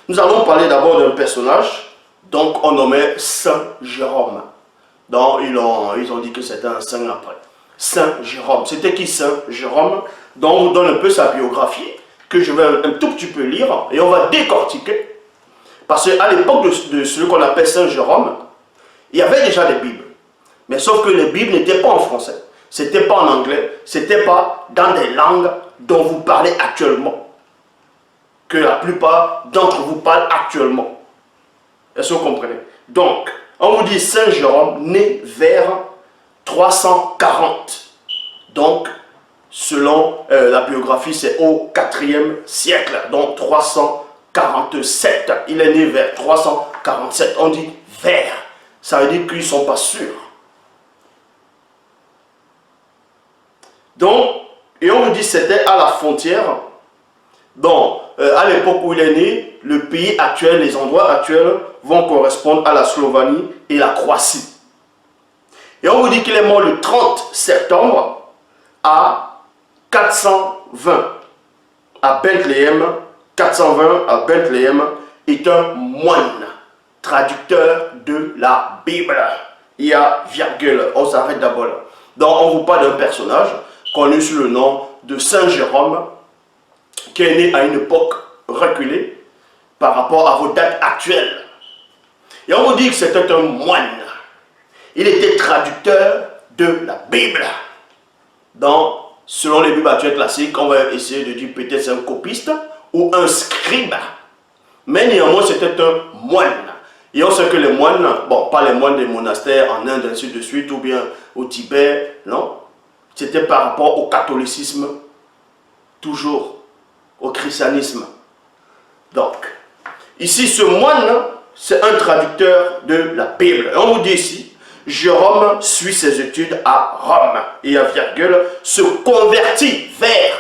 Nous allons parler d'abord d'un personnage, donc on nommait Saint Jérôme. Donc ils ont dit que c'était un saint après. Saint Jérôme. C'était qui Saint Jérôme? Donc on vous donne un peu sa biographie, que je vais un tout petit peu lire, et on va décortiquer. Parce qu'à l'époque de celui qu'on appelle Saint Jérôme, il y avait déjà des Bibles. Mais sauf que les Bibles n'étaient pas en français. C'était pas en anglais. C'était pas dans des langues dont vous parlez actuellement. Que la plupart d'entre vous parlent actuellement. Est-ce que vous comprenez? Donc, on vous dit Saint Jérôme, né vers 340. Donc, selon la biographie, c'est au 4e siècle. Donc, 347. Il est né vers 347. On dit vers. Ça veut dire qu'ils ne sont pas sûrs. Donc, et on vous dit c'était à la frontière. Donc, à l'époque où il est né, le pays actuel, les endroits actuels vont correspondre à la Slovénie et la Croatie. Et on vous dit qu'il est mort le 30 septembre à 420 à Bethléem. 420 à Bethléem est un moine, traducteur de la Bible. Il y a virgule, on s'arrête d'abord là. Donc on vous parle d'un personnage connu sous le nom de Saint Jérôme, qui est né à une époque reculée par rapport à vos dates actuelles. Et on vous dit que c'était un moine. Il était traducteur de la Bible. Donc, selon les Bibles actuelles classiques, on va essayer de dire peut-être c'est un copiste ou un scribe. Mais néanmoins, c'était un moine. Et on sait que les moines, bon, pas les moines des monastères en Inde, ainsi de suite, ou bien au Tibet, non. C'était par rapport au catholicisme, toujours au christianisme. Donc, ici, ce moine, c'est un traducteur de la Bible. Et on vous dit ici, Jérôme suit ses études à Rome, et à virgule, se convertit vers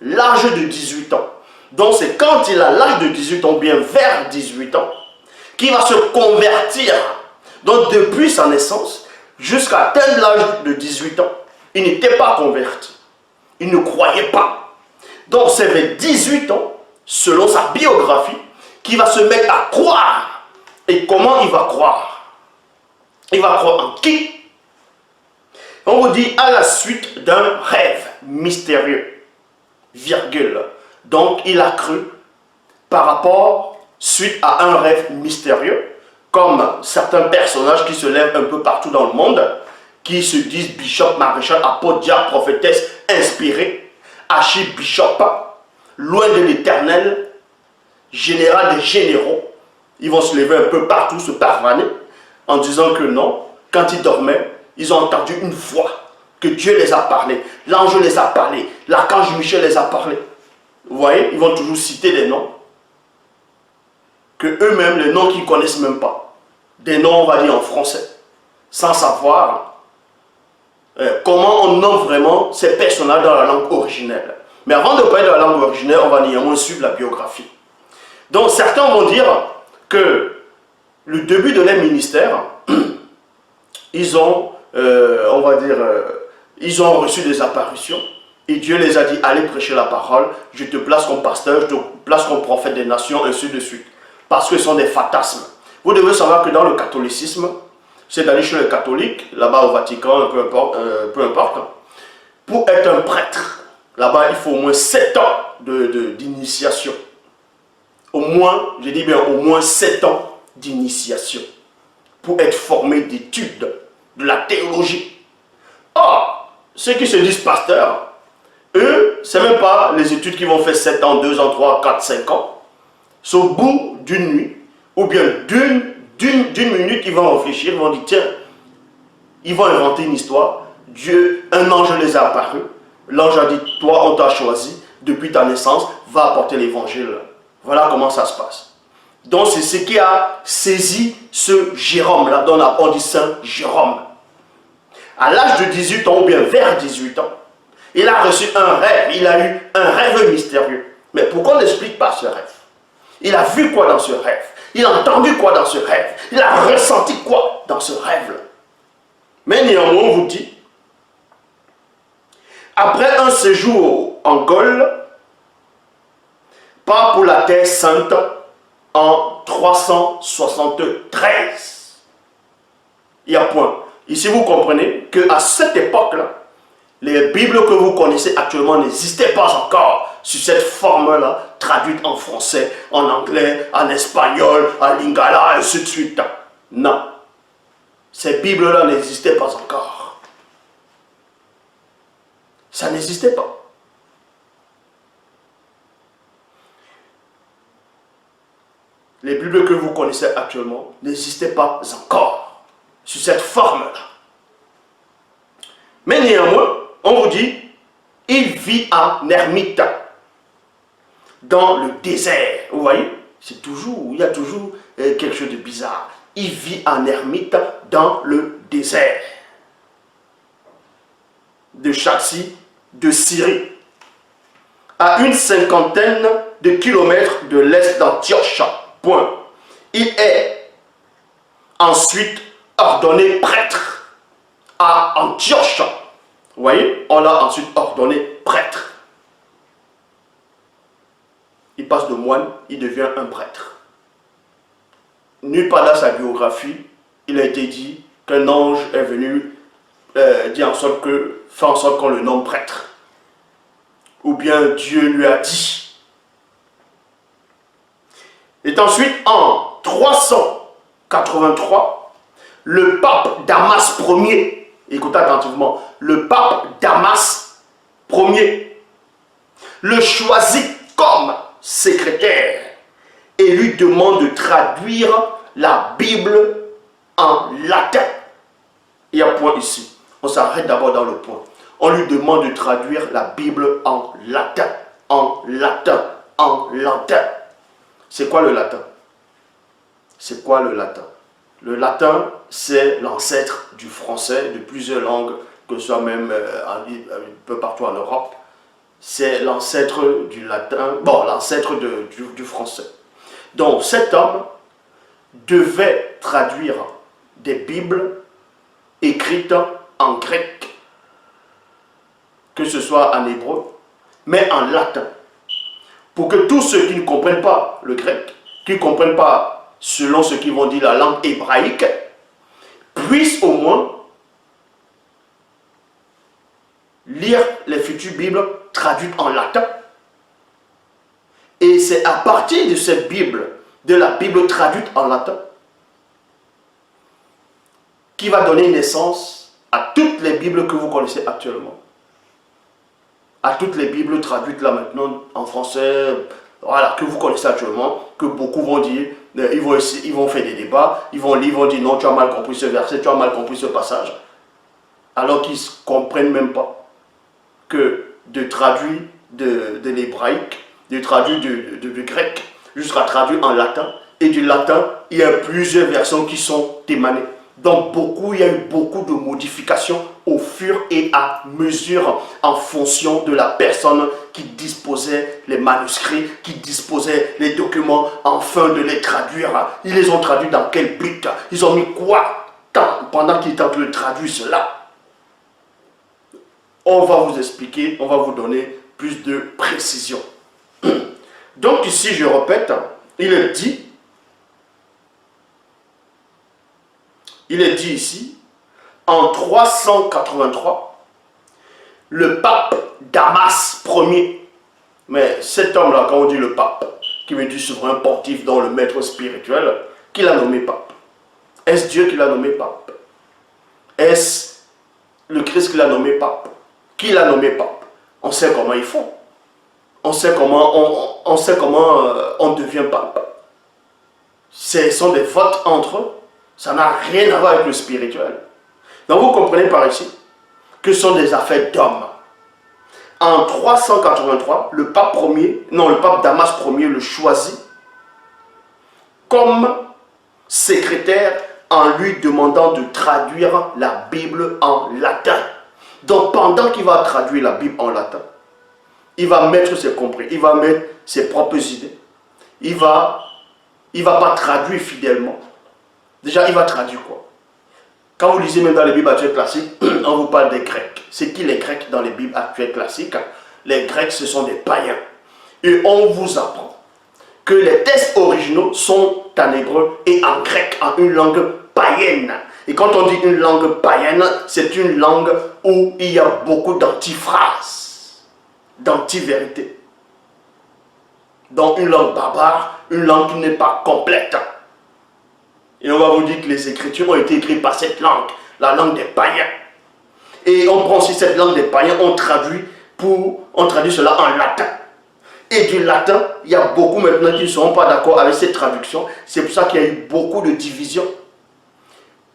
l'âge de 18 ans. Donc, c'est quand il a l'âge de 18 ans, bien vers 18 ans, qu'il va se convertir. Donc, depuis sa naissance, jusqu'à atteindre l'âge de 18 ans, il n'était pas converti. Il ne croyait pas. Donc, c'est vers 18 ans, selon sa biographie, qu'il va se mettre à croire. Et comment il va croire? Il va croire en qui? On vous dit à la suite d'un rêve mystérieux, virgule. Donc, il a cru par rapport, suite à un rêve mystérieux, comme certains personnages qui se lèvent un peu partout dans le monde, qui se disent bishop, maréchal, apôtre, diable, prophétesse, inspiré, archibishop, loin de l'éternel, général des généraux. Ils vont se lever un peu partout, se pavaner, en disant que non, quand ils dormaient, ils ont entendu une voix, que Dieu les a parlé, l'ange les a parlé, l'archange Michel les a parlé. Vous voyez, ils vont toujours citer des noms, que eux-mêmes, les noms qu'ils ne connaissent même pas. Des noms, on va dire en français, sans savoir comment on nomme vraiment ces personnages dans la langue originelle. Mais avant de parler de la langue originelle, on va néanmoins suivre la biographie. Donc certains vont dire que le début de leur ministère, ils ont, on va dire, ils ont reçu des apparitions et Dieu les a dit, allez prêcher la parole, je te place comme pasteur, je te place comme prophète des nations, ainsi de suite. Parce que ce sont des fantasmes. Vous devez savoir que dans le catholicisme, c'est-à-dire chez les catholiques, là-bas au Vatican, peu importe, pour être un prêtre, là-bas il faut au moins 7 ans d'initiation. Au moins, je dis bien au moins 7 ans d'initiation pour être formé d'études de la théologie. Or, ceux qui se disent pasteurs, eux, ce n'est même pas les études qui vont faire 7 ans, 2 ans, 3, 4, 5 ans. C'est au bout d'une nuit, ou bien d'une minute, ils vont réfléchir, ils vont dire, tiens, ils vont inventer une histoire. Dieu, un ange les a apparus. L'ange a dit, toi, on t'a choisi, depuis ta naissance, va apporter l'évangile. Voilà comment ça se passe. Donc, c'est ce qui a saisi ce Jérôme-là, dont on dit Saint Jérôme. À l'âge de 18 ans, ou bien vers 18 ans, il a reçu un rêve, il a eu un rêve mystérieux. Mais pourquoi on n'explique pas ce rêve? Il a vu quoi dans ce rêve? Il a entendu quoi dans ce rêve? Il a ressenti quoi dans ce rêve-là? Mais néanmoins, on vous dit, après un séjour en Gaule, part pour la Terre Sainte en 373. Il y a point. Ici, vous comprenez qu'à cette époque-là, les Bibles que vous connaissez actuellement n'existaient pas encore sur cette forme-là, traduite en français, en anglais, en espagnol, en lingala, et ainsi de suite. Non. Ces Bibles-là n'existaient pas encore. Ça n'existait pas. Les Bibles que vous connaissez actuellement n'existaient pas encore sur cette forme-là. Mais néanmoins, on vous dit, il vit en ermite dans le désert. Vous voyez, c'est toujours, il y a toujours quelque chose de bizarre. Il vit en ermite dans le désert de Chaxi, de Syrie, à une 50aine de kilomètres de l'est d'Antioche. Point. Il est ensuite ordonné prêtre à Antioche. Vous voyez, on l'a ensuite ordonné prêtre. Il passe de moine, il devient un prêtre. Nulle part dans sa biographie, il a été dit qu'un ange est venu faire en sorte qu'on le nomme prêtre. Ou bien Dieu lui a dit. Et ensuite, en 383, le pape Damas Ier, écoutez attentivement, le pape Damas Ier le choisit comme secrétaire et lui demande de traduire la Bible en latin. Il y a un point ici. On s'arrête d'abord dans le point. On lui demande de traduire la Bible en latin. En latin. En latin. C'est quoi le latin? C'est quoi le latin? Le latin, c'est l'ancêtre du français, de plusieurs langues, que ce soit même un peu partout en Europe. C'est l'ancêtre du latin, bon, l'ancêtre du français. Donc cet homme devait traduire des Bibles écrites en grec, que ce soit en hébreu, mais en latin. Pour que tous ceux qui ne comprennent pas le grec, qui ne comprennent pas selon ce qu'ils vont dire la langue hébraïque, puissent au moins lire les futures Bibles traduites en latin. Et c'est à partir de cette Bible, de la Bible traduite en latin, qui va donner naissance à toutes les Bibles que vous connaissez actuellement. À toutes les Bibles traduites là maintenant en français, voilà, que vous connaissez actuellement, que beaucoup vont dire, ils vont faire des débats, ils vont lire, ils vont dire non, tu as mal compris ce verset, tu as mal compris ce passage, alors qu'ils ne comprennent même pas que de traduire de l'hébraïque, de traduire du grec, jusqu'à traduire en latin, et du latin, il y a plusieurs versions qui sont émanées. Donc il y a eu beaucoup de modifications au fur et à mesure en fonction de la personne qui disposait les manuscrits, qui disposait les documents, afin de les traduire. Ils les ont traduits dans quel but? Ils ont mis quoi pendant qu'ils étaient en train de traduire cela? On va vous expliquer, on va vous donner plus de précision. Donc ici, je répète, il est dit ici, en 383, le pape Damas Ier, mais cet homme-là, quand on dit le pape, qui veut dire souverain pontife, dont le maître spirituel, qui l'a nommé pape? Est-ce Dieu qui l'a nommé pape? Est-ce le Christ qui l'a nommé pape? Qui l'a nommé pape? On sait comment ils font. On sait comment on devient pape. Ce sont des votes entre eux. Ça n'a rien à voir avec le spirituel. Donc vous comprenez par ici que ce sont des affaires d'hommes. En 383, le pape Damas Ier le choisit comme secrétaire en lui demandant de traduire la Bible en latin. Donc pendant qu'il va traduire la Bible en latin, il va mettre ses compris, il va mettre ses propres idées. Il va pas traduire fidèlement. Déjà, il va traduire quoi? Quand vous lisez même dans les Bibles actuelles classiques, on vous parle des Grecs. C'est qui les Grecs dans les Bibles actuelles classiques? Les Grecs, ce sont des païens. Et on vous apprend que les textes originaux sont en hébreu et en grec, en une langue païenne. Et quand on dit une langue païenne, c'est une langue où il y a beaucoup d'antiphrases, d'antivérités. Donc une langue barbare, une langue qui n'est pas complète. Et on va vous dire que les Écritures ont été écrites par cette langue, la langue des païens. Et on prend aussi cette langue des païens, on traduit cela en latin. Et du latin, il y a beaucoup maintenant qui ne seront pas d'accord avec cette traduction. C'est pour ça qu'il y a eu beaucoup de divisions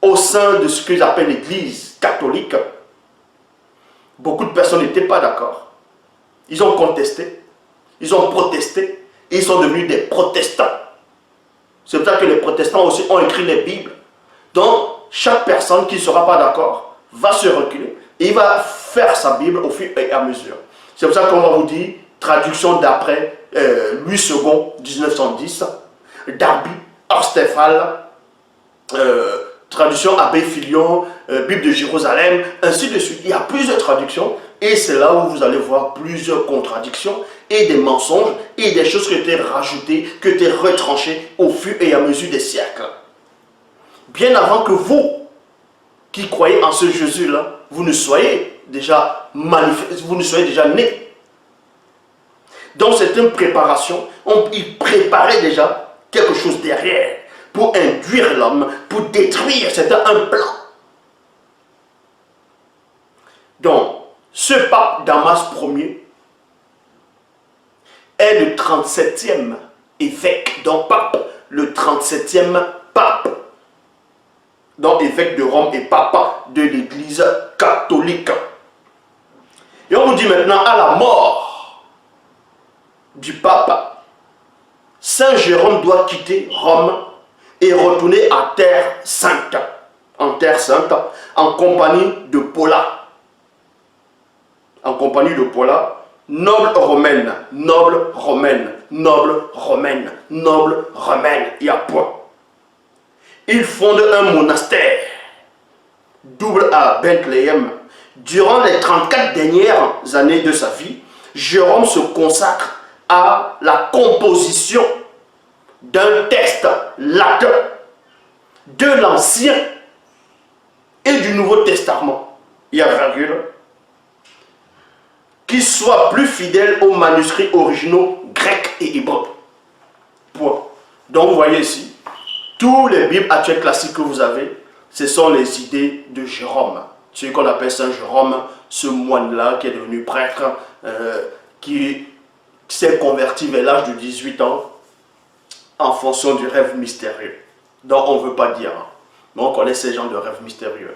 au sein de ce qu'ils appellent l'Église catholique. Beaucoup de personnes n'étaient pas d'accord. Ils ont contesté, ils ont protesté, et ils sont devenus des protestants. C'est pour ça que les protestants aussi ont écrit les Bibles. Donc, chaque personne qui ne sera pas d'accord va se reculer et il va faire sa Bible au fur et à mesure. C'est pour ça qu'on va vous dire, traduction d'après Louis II, 1910, Darby, Orstefal, traduction Abbé Filion, Bible de Jérusalem, ainsi de suite. Il y a plusieurs traductions et c'est là où vous allez voir plusieurs contradictions et des mensonges et des choses qui ont été rajoutées, qui ont été retranchées au fur et à mesure des siècles. Bien avant que vous, qui croyez en ce Jésus-là, vous ne soyez déjà manifesté, vous ne soyez déjà né. Donc c'est une préparation, il préparait déjà quelque chose derrière pour induire l'homme, pour détruire, c'était un plan. Donc, ce pape Damas Ier est le 37e évêque, donc pape, le 37e pape, donc évêque de Rome et papa de l'Église catholique. Et on vous dit maintenant, à la mort du pape, Saint Jérôme doit quitter Rome et retourner à Terre Sainte, en compagnie de Paula. En compagnie de Paula, noble romaine, noble romaine, noble romaine, noble romaine, il y a point. Il fonde un monastère double à Bethléem. Durant les 34 dernières années de sa vie, Jérôme se consacre à la composition d'un texte latin de l'Ancien et du Nouveau Testament. Il y a virgule. Qui soit plus fidèle aux manuscrits originaux grecs et hébreux. Point. Donc vous voyez ici, tous les Bibles actuelles classiques que vous avez, ce sont les idées de Jérôme. Celui qu'on appelle Saint Jérôme, ce moine-là qui est devenu prêtre, qui s'est converti vers l'âge de 18 ans en fonction du rêve mystérieux. Donc on ne veut pas dire, mais on connaît ces gens de rêves mystérieux.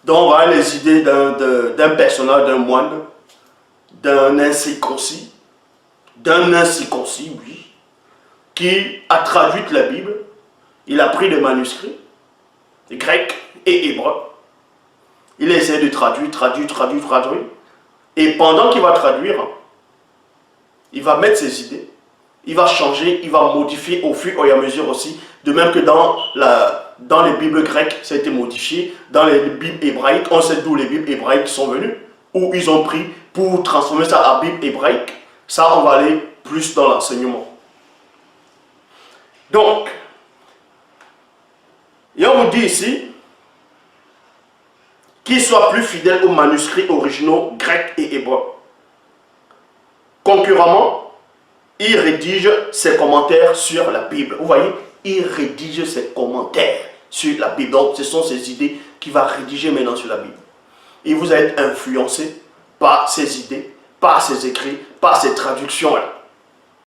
Donc on va les idées d'un personnage, d'un moine, d'un incirconcis, oui, qui a traduit la Bible. Il a pris les manuscrits, grecs et hébreux. Il essaie de traduire. Et pendant qu'il va traduire, il va mettre ses idées, il va changer, il va modifier au fur et à mesure aussi. De même que dans les Bibles grecques, ça a été modifié. Dans les Bibles hébraïques, on sait d'où les Bibles hébraïques sont venues. Où ils ont pris pour transformer ça en Bible hébraïque. Ça, on va aller plus dans l'enseignement. Donc, et on vous dit ici, qu'il soit plus fidèle aux manuscrits originaux grecs et hébreux. Concurremment, il rédige ses commentaires sur la Bible. Vous voyez, il rédige ses commentaires sur la Bible. Donc, ce sont ses idées qu'il va rédiger maintenant sur la Bible. Il vous a été influencé par ses idées, par ses écrits, par ses traductions-là.